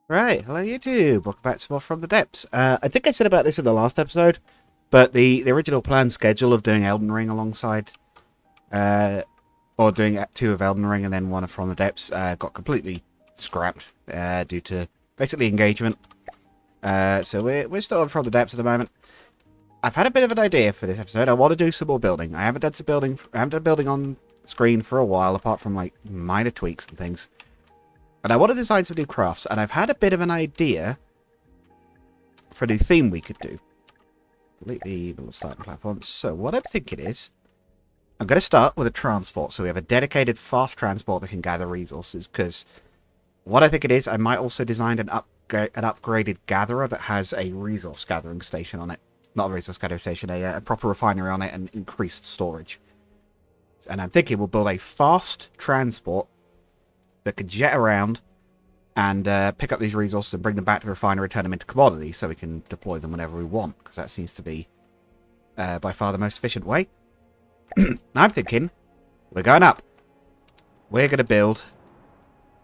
Right, hello YouTube. Welcome back to more From the Depths. I think I said about this in the last episode, but the original planned schedule of doing Elden Ring alongside, or doing Act 2 of Elden Ring and then one of From the Depths, got completely scrapped due to basically engagement. So we're still on From the Depths at the moment. I've had a bit of an idea for this episode. I want to do some more building. I haven't done building on screen for a while, apart from like minor tweaks and things. And I want to design some new crafts, and I've had a bit of an idea for a new theme we could do. Delete the little starting platform. So what I'm thinking is, I'm going to start with a transport. So we have a dedicated fast transport that can gather resources, because what I think it is, I might also design an upgraded gatherer that has a resource gathering station on it. Not a resource gathering station, a proper refinery on it and increased storage. And I'm thinking we'll build a fast transport that can jet around and pick up these resources and bring them back to the refinery, turn them into commodities so we can deploy them whenever we want, because that seems to be by far the most efficient way. Now I'm thinking, we're going up. We're going to build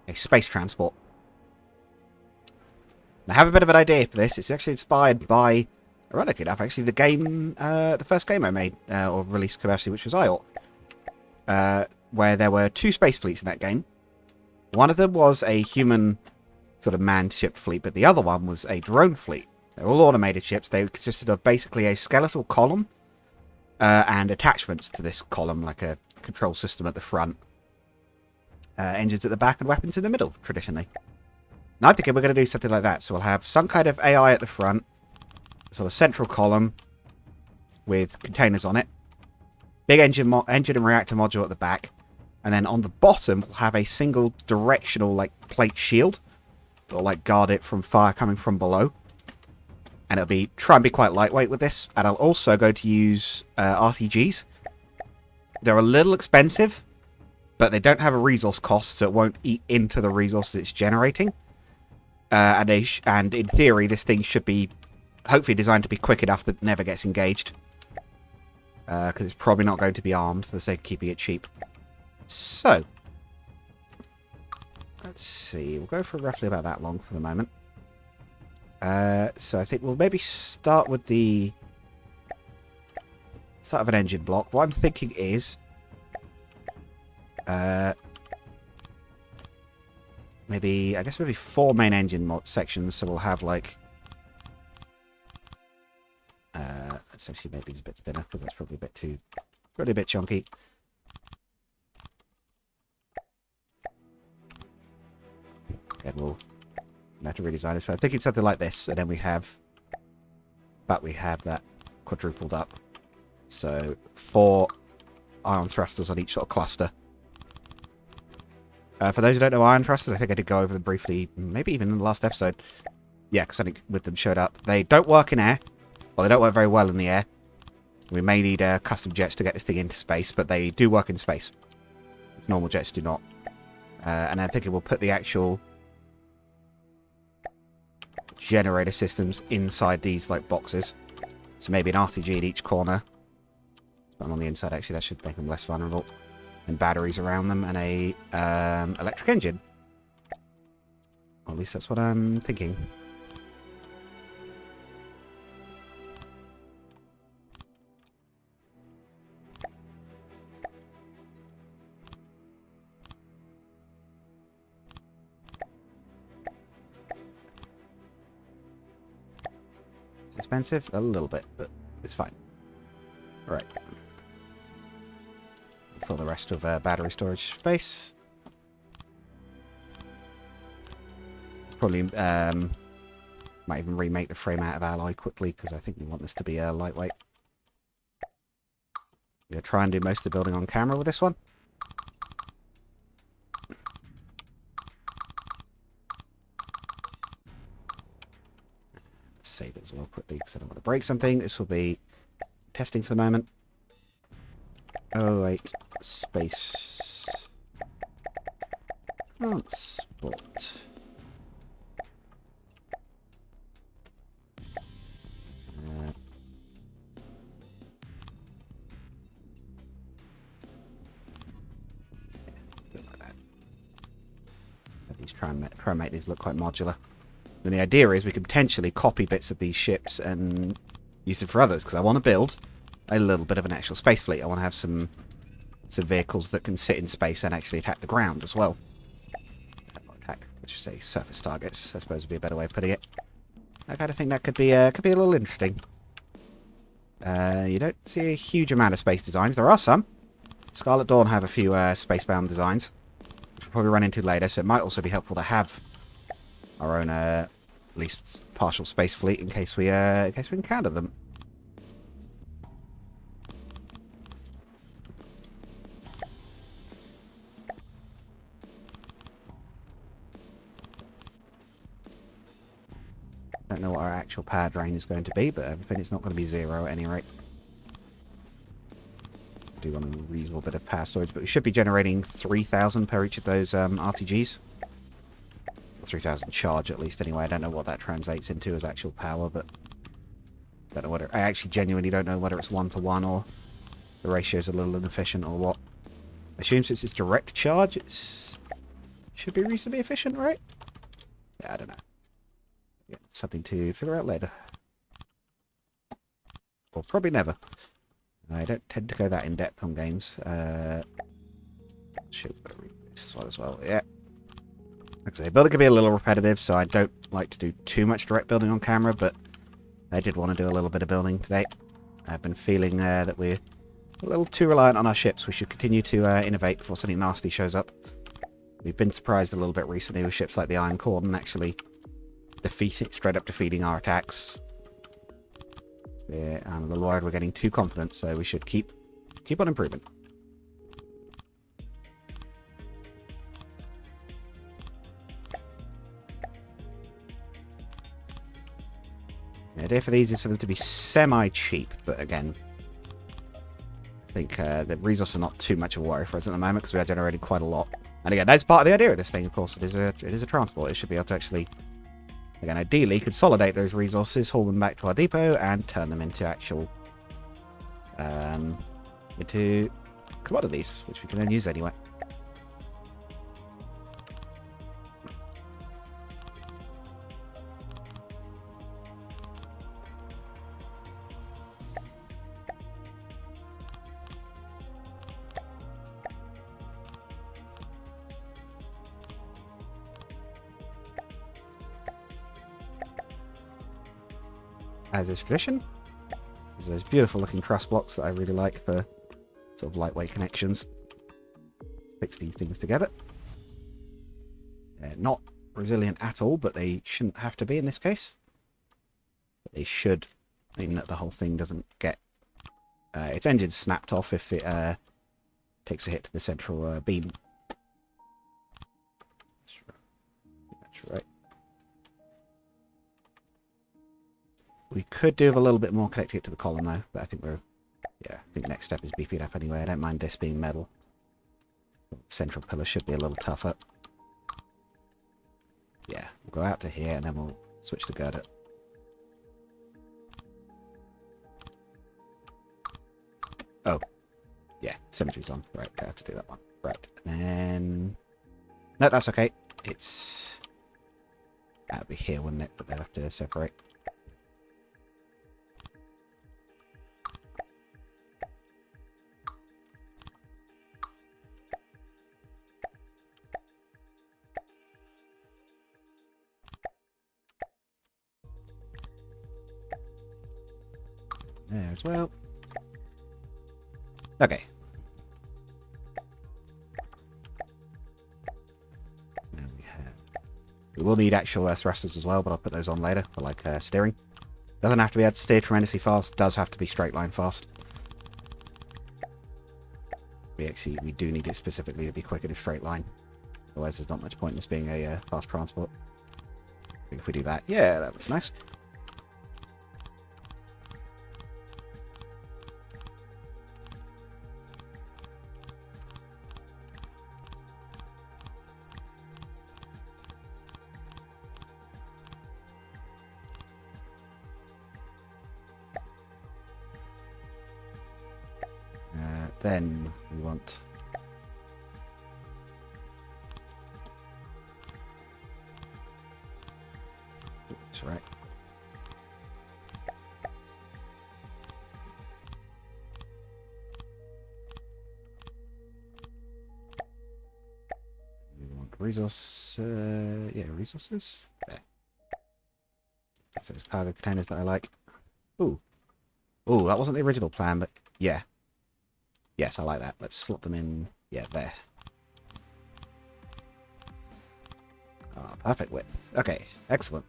a space transport. Now I have a bit of an idea for this. It's actually inspired by, ironically enough, actually the first game I made, or released commercially, which was IORC, where there were two space fleets in that game. One of them was a human sort of manned ship fleet, but the other one was a drone fleet. They're all automated ships. They consisted of basically a skeletal column and attachments to this column, like a control system at the front, engines at the back, and weapons in the middle, traditionally. Now I'm thinking we're going to do something like that. So we'll have some kind of AI at the front, sort of central column with containers on it, big engine and reactor module at the back. And then on the bottom, we'll have a single directional, like, plate shield. Or, like, guard it from fire coming from below. And it'll try and be quite lightweight with this. And I'll also go to use RTGs. They're a little expensive, but they don't have a resource cost, so it won't eat into the resources it's generating. And in theory, this thing should be hopefully designed to be quick enough that it never gets engaged. Because it's probably not going to be armed for the sake of keeping it cheap. So, let's see. We'll go for roughly about that long for the moment. So I think we'll maybe start with the start of an engine block. What I'm thinking is maybe 4 main engine sections. So we'll have like let's actually make these a bit thinner because that's probably a bit chunky. And we'll have to redesign it. So I'm thinking something like this, and then we have that quadrupled up. So 4 ion thrusters on each sort of cluster. For those who don't know ion thrusters, I think I did go over them briefly, maybe even in the last episode. Yeah, because something with them showed up. They don't work in air. Well, they don't work very well in the air. We may need custom jets to get this thing into space, but they do work in space. Normal jets do not. And I'm thinking we'll put the actual generator systems inside these like boxes. So maybe an RTG at each corner. But on the inside, actually, that should make them less vulnerable. And batteries around them, and a electric engine. Or at least that's what I'm thinking. Expensive? A little bit, but it's fine. Alright. Fill the rest of battery storage space. Probably might even remake the frame out of alloy quickly, because I think we want this to be lightweight. We're going to try and do most of the building on camera with this one. Save it as well quickly because I don't want to break something. This will be testing for the moment. Oh wait, space transport. Like that. These try and make these look quite modular. then the idea is we could potentially copy bits of these ships and use them for others, because I want to build a little bit of an actual space fleet. I want to have some vehicles that can sit in space and actually attack the ground as well. Not attack, let's just say surface targets, I suppose would be a better way of putting it. I kind of think that could be a little interesting. You don't see a huge amount of space designs. There are some. Scarlet Dawn have a few spacebound designs, which we'll probably run into later, so it might also be helpful to have our own, at least partial space fleet in case we encounter them. Don't know what our actual power drain is going to be, but I think it's not going to be 0 at any rate. Do want a reasonable bit of power storage, but we should be generating 3,000 per each of those RTGs. 3,000 charge at least anyway. I don't know what that translates into as actual power, but don't know whether I actually genuinely don't know whether it's 1-to-1 or the ratio is a little inefficient or what. I assume since it's direct charge, it should be reasonably efficient, right? Yeah, I don't know. Yeah, something to figure out later. Or probably never. I don't tend to go that in depth on games. Should read this as well. Yeah. Like I say, building can be a little repetitive, so I don't like to do too much direct building on camera, but I did want to do a little bit of building today. I've been feeling that we're a little too reliant on our ships. We should continue to innovate before something nasty shows up. We've been surprised a little bit recently with ships like the Iron Cordon actually straight up defeating our attacks. Yeah, I'm a little worried we're getting too confident, so we should keep on improving. The idea for these is for them to be semi-cheap, but again, I think the resources are not too much of a worry for us at the moment because we are generating quite a lot. And again, that's part of the idea of this thing, of course. It is a transport. It should be able to actually, again, ideally consolidate those resources, haul them back to our depot, and turn them into actual into commodities, which we can then use anyway. As is tradition, there's those beautiful looking truss blocks that I really like for sort of lightweight connections. Fix these things together. They're not resilient at all, but they shouldn't have to be in this case. But they should, meaning that the whole thing doesn't get its engine snapped off if it takes a hit to the central beam. That's right. We could do with a little bit more connecting it to the column though, but I think I think next step is beefing it up anyway. I don't mind this being metal. The central pillar should be a little tougher. Yeah, we'll go out to here and then we'll switch the girder. Oh, yeah, symmetry's on. Right, I have to do that one. Right, and then... No, that's okay. That'll be here, wouldn't it? But they'll have to separate. There as well. Okay. Now we will need actual thrusters as well, but I'll put those on later for like steering. Doesn't have to be able to steer tremendously fast. Does have to be straight line fast. We do need it specifically to be quick in a straight line. Otherwise, there's not much point in this being a fast transport. I think if we do that, yeah, that looks nice. Then we want That's right. We want resource, yeah, resources. There. So it's cargo containers that I like. Ooh. Ooh, that wasn't the original plan, but yeah. Yes, I like that. Let's slot them in. Yeah, there. Oh, perfect width. Okay, excellent.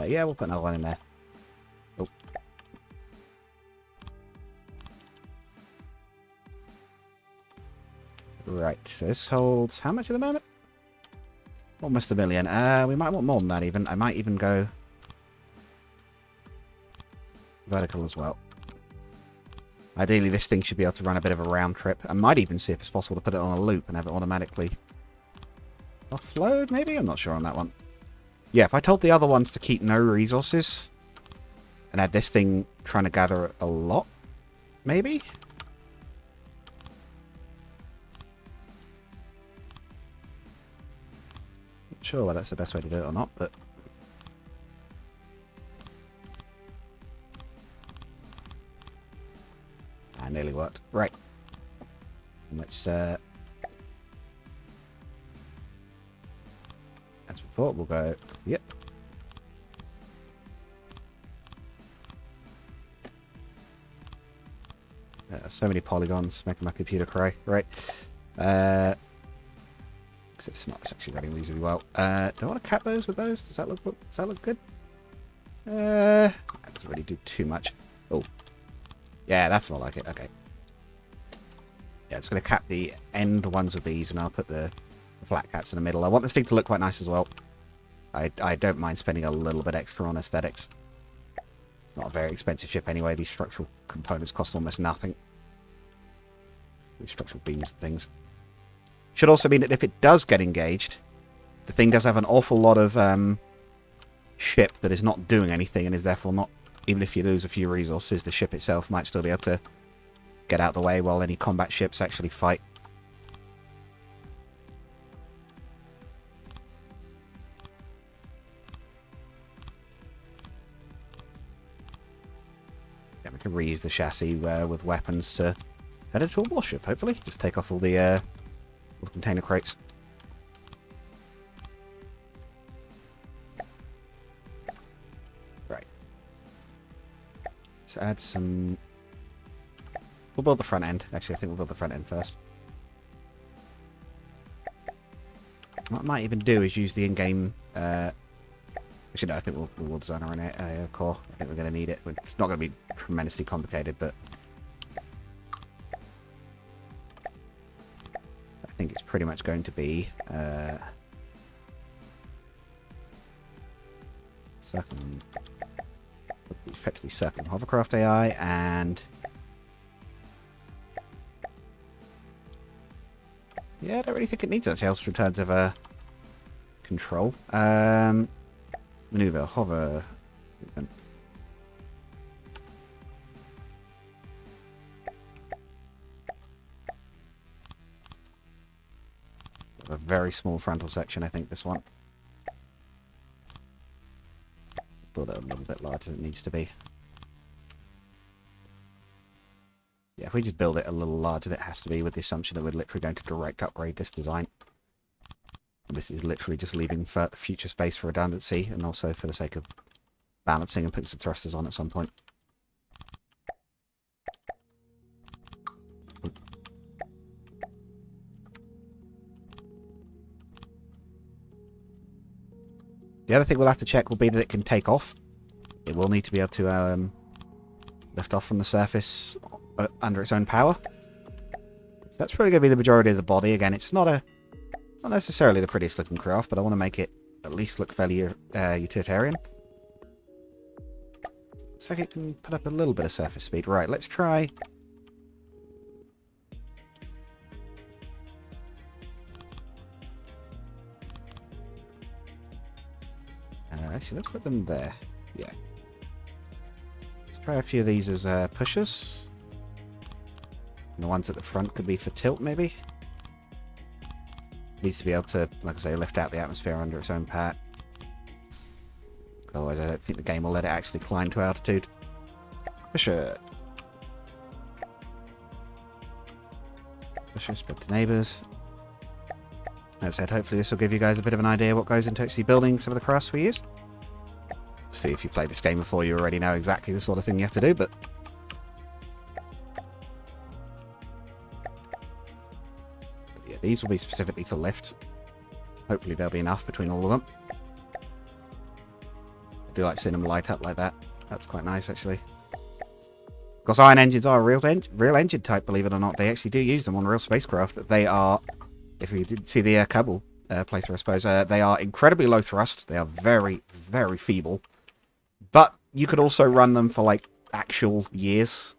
Yeah, we'll put another one in there. Oh. Right, so this holds how much at the moment? Almost 1 million. We might want more than that even. I might even go vertical as well. Ideally, this thing should be able to run a bit of a round trip. I might even see if it's possible to put it on a loop and have it automatically offload, maybe? I'm not sure on that one. Yeah, if I told the other ones to keep no resources and had this thing trying to gather a lot, maybe? Not sure whether that's the best way to do it or not, but... nearly worked. Right. Let's, as we thought, we'll go, yep. So many polygons, making my computer cry. Right. It's not, it's actually running reasonably well. Do I want to cap those with those? Does that look good? That doesn't really do too much. Oh. Yeah, that's more like it. Okay. Yeah, it's going to cap the end ones with these, and I'll put the flat caps in the middle. I want this thing to look quite nice as well. I don't mind spending a little bit extra on aesthetics. It's not a very expensive ship anyway. These structural components cost almost nothing. These structural beams and things. Should also mean that if it does get engaged, the thing does have an awful lot of ship that is not doing anything and is therefore not... Even if you lose a few resources, the ship itself might still be able to get out of the way while any combat ships actually fight. Yeah, we can reuse the chassis with weapons to head into a warship, hopefully. Just take off all the container crates. Add some... We'll build the front end. Actually, I think we'll build the front end first. What I might even do is use the in-game... Actually, no, I think we'll design our own core. I think we're going to need it. It's not going to be tremendously complicated, but... I think it's pretty much going to be... effectively circling hovercraft AI, and yeah, I don't really think it needs much else in terms of control. Maneuver, hover, a very small frontal section, I think, this one. Build it a little bit larger than it needs to be. Yeah, if we just build it a little larger than it has to be, with the assumption that we're literally going to direct upgrade this design. This is literally just leaving for future space for redundancy, and also for the sake of balancing and putting some thrusters on at some point. The other thing we'll have to check will be that it can take off. It will need to be able to lift off from the surface under its own power. So that's probably going to be the majority of the body. Again, it's not necessarily the prettiest looking craft, but I want to make it at least look fairly utilitarian. So if it can put up a little bit of surface speed. Right, let's try... actually, let's put them there. Yeah. Let's try a few of these as pushers. And the ones at the front could be for tilt, maybe. Needs to be able to, like I say, lift out the atmosphere under its own power. Otherwise, I don't think the game will let it actually climb to altitude. For sure. For sure, spread to neighbours. As I said, hopefully this will give you guys a bit of an idea what goes into actually building some of the crafts we use. See, if you played this game before, you already know exactly the sort of thing you have to do, but... yeah, these will be specifically for lift. Hopefully there'll be enough between all of them. I do like seeing them light up like that. That's quite nice, actually. Of course, iron engines are a real engine type, believe it or not. They actually do use them on real spacecraft. They are, if you did see the Kerbal playthrough, I suppose, they are incredibly low thrust. They are very, very feeble. But you could also run them for, like, actual years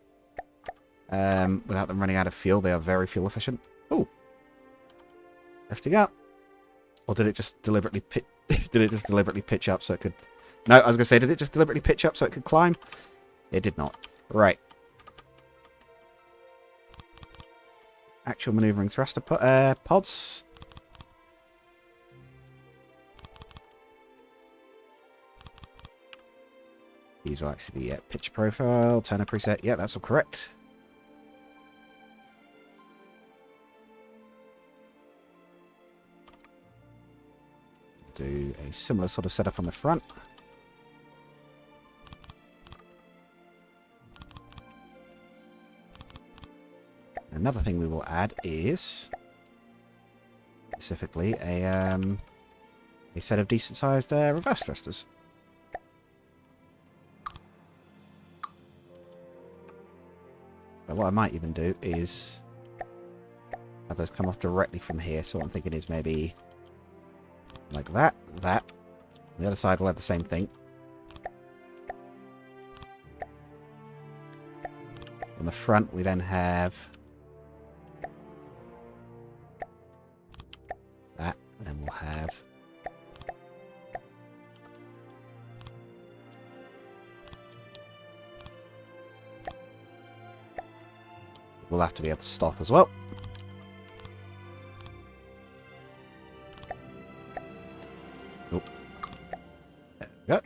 without them running out of fuel. They are very fuel efficient. Ooh. Lifting up. Or did it just deliberately pitch up so it could... No, I was going to say, did it just deliberately pitch up so it could climb? It did not. Right. Actual maneuvering thruster pods. These are actually the pitch profile, turner preset. Yeah, that's all correct. Do a similar sort of setup on the front. Another thing we will add is specifically a set of decent-sized reverse thrusters. But what I might even do is have those come off directly from here. So what I'm thinking is maybe like that, that. The other side will have the same thing. On the front, we then have that, and we'll have we'll have to be able to stop as well. Oh. There we go.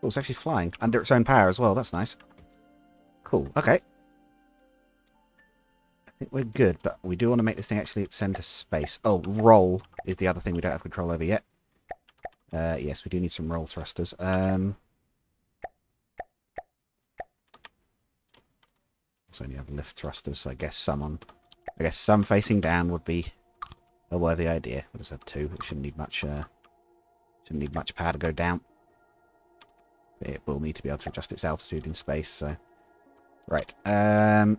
Oh, it's actually flying under its own power as well. That's nice. Cool. Okay. I think we're good, but we do want to make this thing actually extend to space. Oh, roll is the other thing we don't have control over yet. Yes, we do need some roll thrusters. So only have lift thrusters, so I guess some facing down would be a worthy idea. We'll just have two. It shouldn't need much power to go down. But it will need to be able to adjust its altitude in space, so right. Again,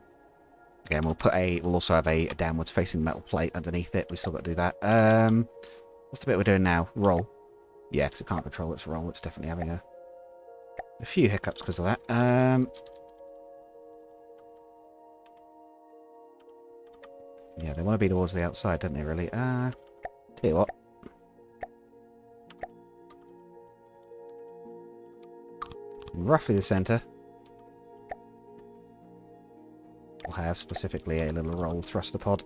we'll also have a downwards facing metal plate underneath it. We still got to do that. What's the bit we're doing now? Roll. Yeah, because it can't control its roll. It's definitely having a few hiccups because of that. Yeah, they want to be towards the outside, don't they, really? Tell you what. Roughly the centre. We'll have specifically a little roll thruster pod.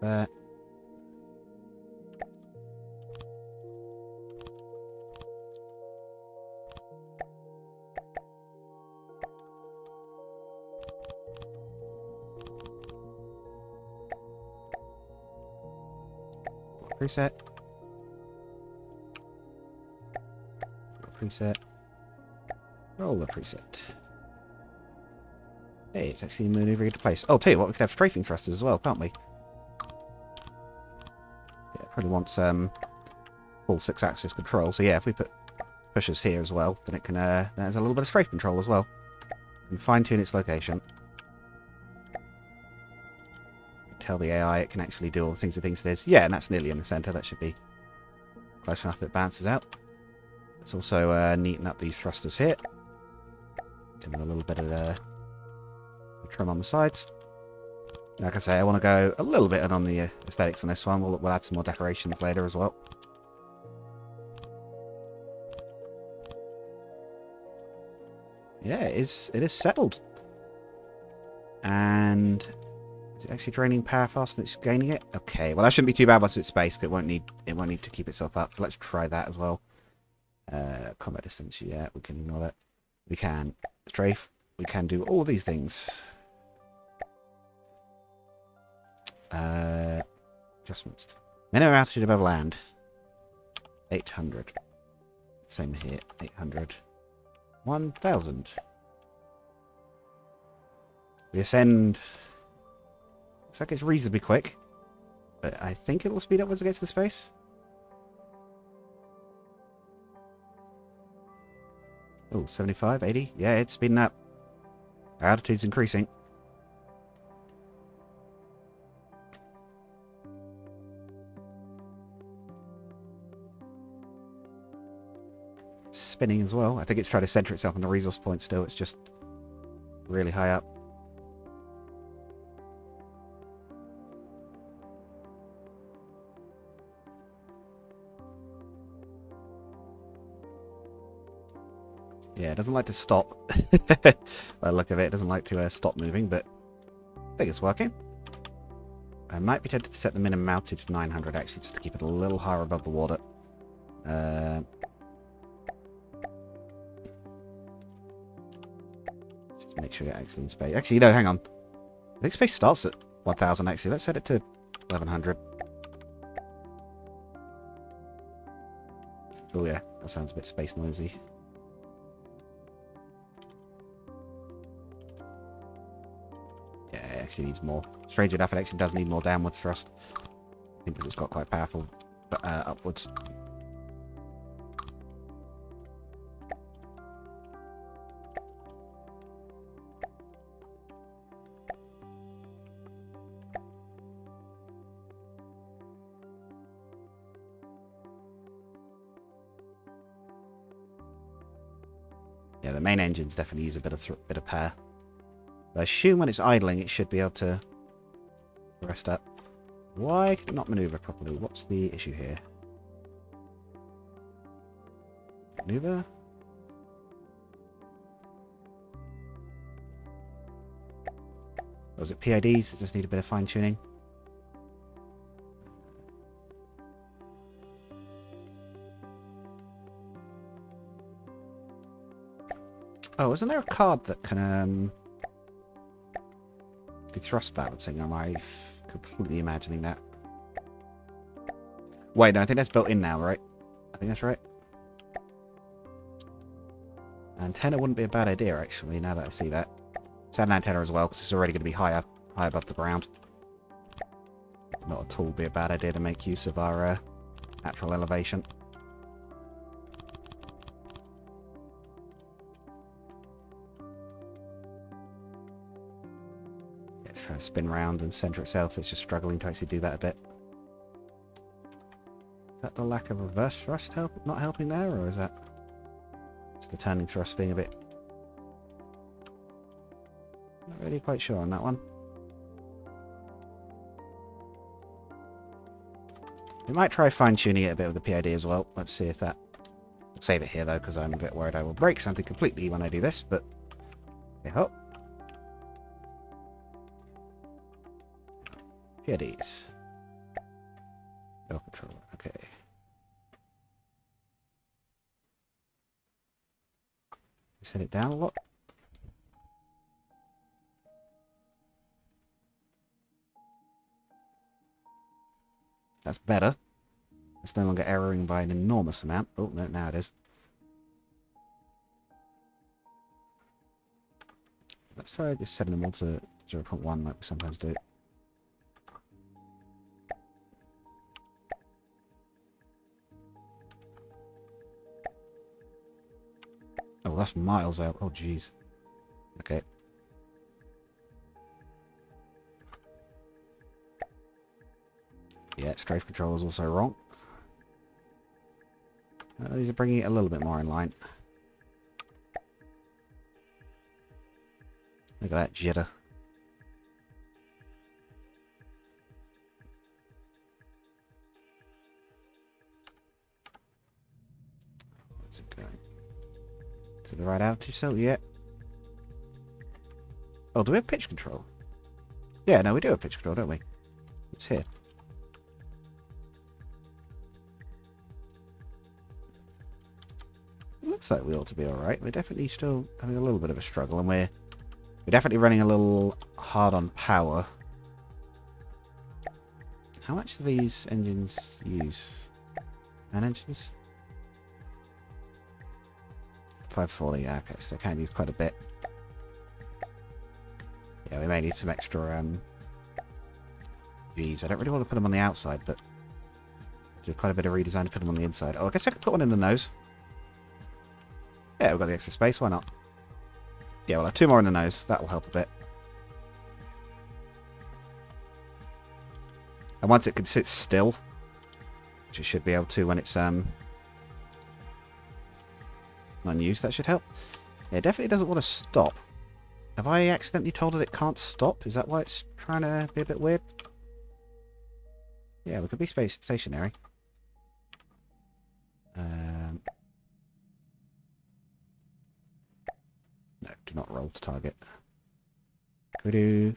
There. Preset. Preset. Roll the preset. Hey, it's actually maneuvering into place. Oh, tell you what, we could have strafing thrusters as well, can't we? Yeah, it probably wants full 6-axis control. So yeah, if we put pushers here as well, then it can there's a little bit of strafe control as well. And fine-tune its location. Tell the AI it can actually do all the things it thinks it is. Yeah, and that's nearly in the centre. That should be close enough that it bounces out. Let's also neaten up these thrusters here. Give them a little bit of the trim on the sides. Like I say, I want to go a little bit on the aesthetics on this one. We'll add some more decorations later as well. Yeah, it is settled. And Is it actually draining power faster than it's gaining it? Okay, well that shouldn't be too bad once it's space, but it won't need to keep itself up. So let's try that as well. Combat distance, yeah, we can ignore that. We can strafe. We can do all these things. Adjustments. Minimum altitude above land. 800. Same here. 800. 1000. We ascend. Looks like it's reasonably quick, but I think it will speed up once it gets to space. Oh, 75, 80. Yeah, it's speeding up. Our altitude's increasing. Spinning as well. I think it's trying to center itself on the resource point still. It's just really high up. Yeah, it doesn't like to stop. By the look of it, it doesn't like to stop moving, but I think it's working. I might be tempted to set the minimum altitude to 900 actually, just to keep it a little higher above the water. Just make sure you're actually in space. Actually, no, hang on. I think space starts at 1000 actually. Let's set it to 1100. Oh yeah, that sounds a bit space noisy. Yeah, it actually needs more. Strange enough, it actually does need more downwards thrust. I think because it's got quite powerful upwards. Yeah, the main engines definitely use a bit of power. But I assume when it's idling, it should be able to rest up. Why can it not maneuver properly? What's the issue here? Maneuver? Or is it PIDs that just need a bit of fine-tuning? Oh, isn't there a card that can do thrust balancing? Am I completely imagining that? Wait, no, I think that's built in now, right? I think that's right. Antenna wouldn't be a bad idea, actually, now that I see that. Let's add an antenna as well, because it's already going to be high above the ground. Not at all be a bad idea to make use of our natural elevation. Trying to spin round and center itself. It's just struggling to actually do that a bit. Is that the lack of reverse thrust not helping there, or is that just the turning thrust being a bit... Not really quite sure on that one. We might try fine-tuning it a bit with the PID as well. Let's see if that... I'll save it here though, because I'm a bit worried I will break something completely when I do this, but... I hope. PIDs. No controller, okay. Set it down a lot. That's better. It's no longer erroring by an enormous amount. Oh, no, now it is. Let's try just setting them all to 0.1 like we sometimes do. Oh, that's miles out. Oh, jeez. Okay. Yeah, strafe control is also wrong. These are bringing it a little bit more in line. Look at that jitter. Where's it going? To the right altitude, so yeah. Oh, do we have pitch control? Yeah, no, we do have pitch control, don't we? It's here. It looks like we ought to be alright. We're definitely still having a little bit of a struggle, and we're definitely running a little hard on power. How much do these engines use? 9 engines? 540, yeah, okay, so they can use quite a bit. Yeah, we may need some extra, Gs. I don't really want to put them on the outside, but do quite a bit of redesign to put them on the inside. Oh, I guess I could put one in the nose. Yeah, we've got the extra space, why not? Yeah, we'll have 2 more in the nose. That'll help a bit. And once it can sit still, which it should be able to when it's unused, that should help. Yeah, it definitely doesn't want to stop. Have I accidentally told it it can't stop? Is that why it's trying to be a bit weird? Yeah, we could be stationary. No, do not roll to target. Could we do...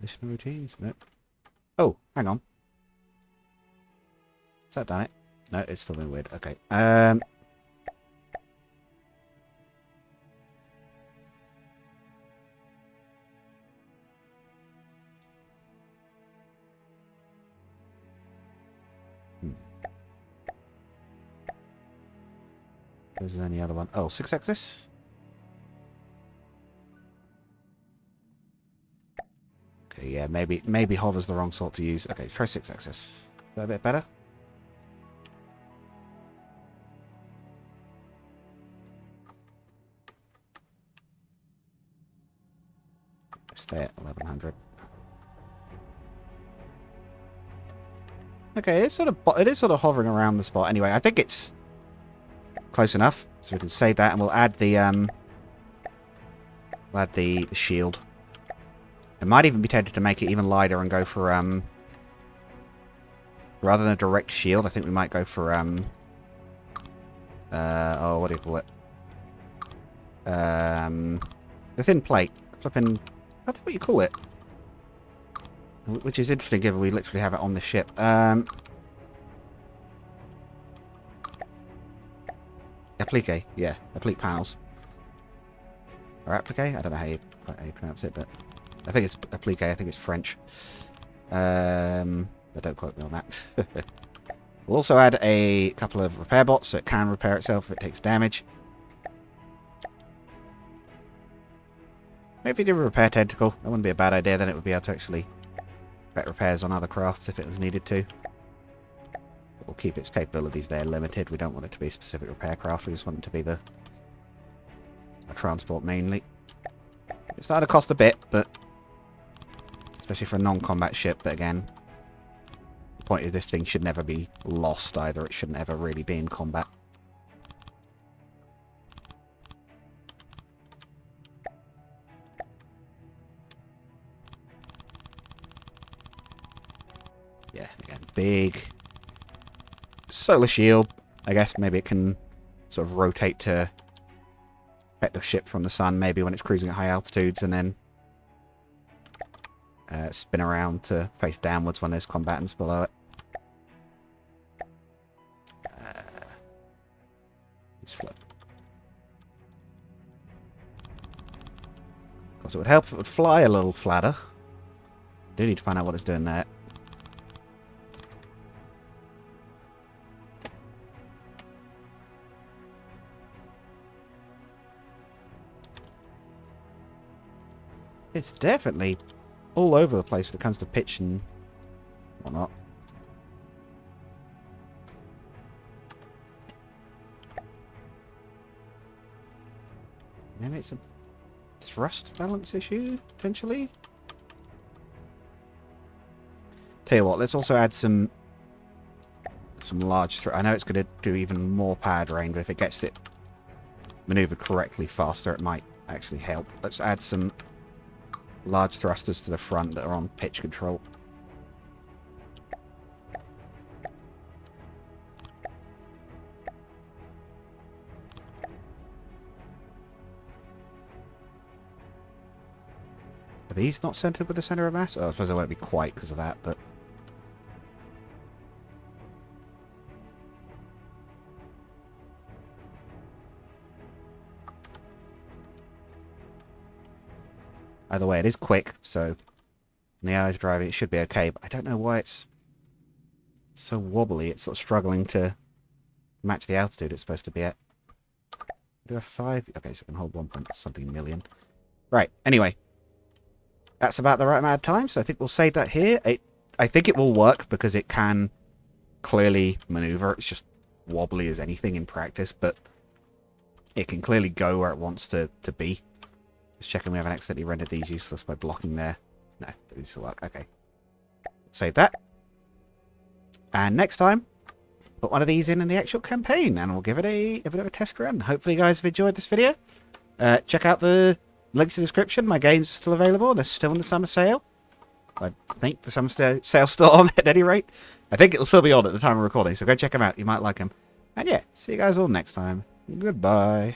Additional routines? Nope. Oh, hang on. Has that done it? No, it's still been weird. Okay. Is there any other one? Oh, 6-axis? Okay, yeah, maybe hover's the wrong sort to use. Okay, try 6-axis. Is that a bit better? Stay at 1100. Okay, it is sort of hovering around the spot. Anyway, I think it's close enough, so we can save that, and we'll add the shield. I might even be tempted to make it even lighter and go for rather than a direct shield. I think we might go for oh, what do you call it? The thin plate. Flipping, I don't know what you call it. Which is interesting, given we literally have it on the ship. Applique, yeah, applique panels. Or applique? I don't know how you pronounce it, but I think it's applique. I think it's French. But don't quote me on that. We'll also add a couple of repair bots, so it can repair itself if it takes damage. Maybe do a repair tentacle. That wouldn't be a bad idea. Then it would be able to actually effect repairs on other crafts if it was needed to. But we'll keep its capabilities there limited. We don't want it to be a specific repair craft. We just want it to be a transport mainly. It's starting to cost a bit, but especially for a non-combat ship. But again, the point is this thing should never be lost either. It shouldn't ever really be in combat. Yeah, again, big solar shield. I guess maybe it can sort of rotate to protect the ship from the sun, maybe when it's cruising at high altitudes, and then spin around to face downwards when there's combatants below it. Slow. Of course, it would help if it would fly a little flatter. Do need to find out what it's doing there. It's definitely all over the place when it comes to pitch and whatnot. Maybe it's a thrust balance issue, potentially? Tell you what, let's also add some large thrust. I know it's going to do even more power drain, but if it gets it maneuvered correctly faster, it might actually help. Let's add some large thrusters to the front that are on pitch control. Are these not centered with the center of mass? Oh, I suppose they won't be quite because of that, but... Either way, it is quick, so... when the AI's driving, it should be okay, but I don't know why it's so wobbly. It's sort of struggling to match the altitude it's supposed to be at. Do a 5? Okay, so we can hold 1 point something million. Right, anyway. That's about the right amount of time, so I think we'll save that here. I think it will work because it can clearly maneuver. It's just wobbly as anything in practice, but it can clearly go where it wants to be. Just checking we haven't accidentally rendered these useless by blocking there. No, these will work. Okay. Save that. And next time, put one of these in the actual campaign, and we'll give it a bit of a test run. Hopefully you guys have enjoyed this video. Check out the links in the description. My games are still available. They're still in the summer sale. I think the summer sale's still on at any rate. I think it'll still be on at the time of recording, so go check them out. You might like them. And yeah, see you guys all next time. Goodbye.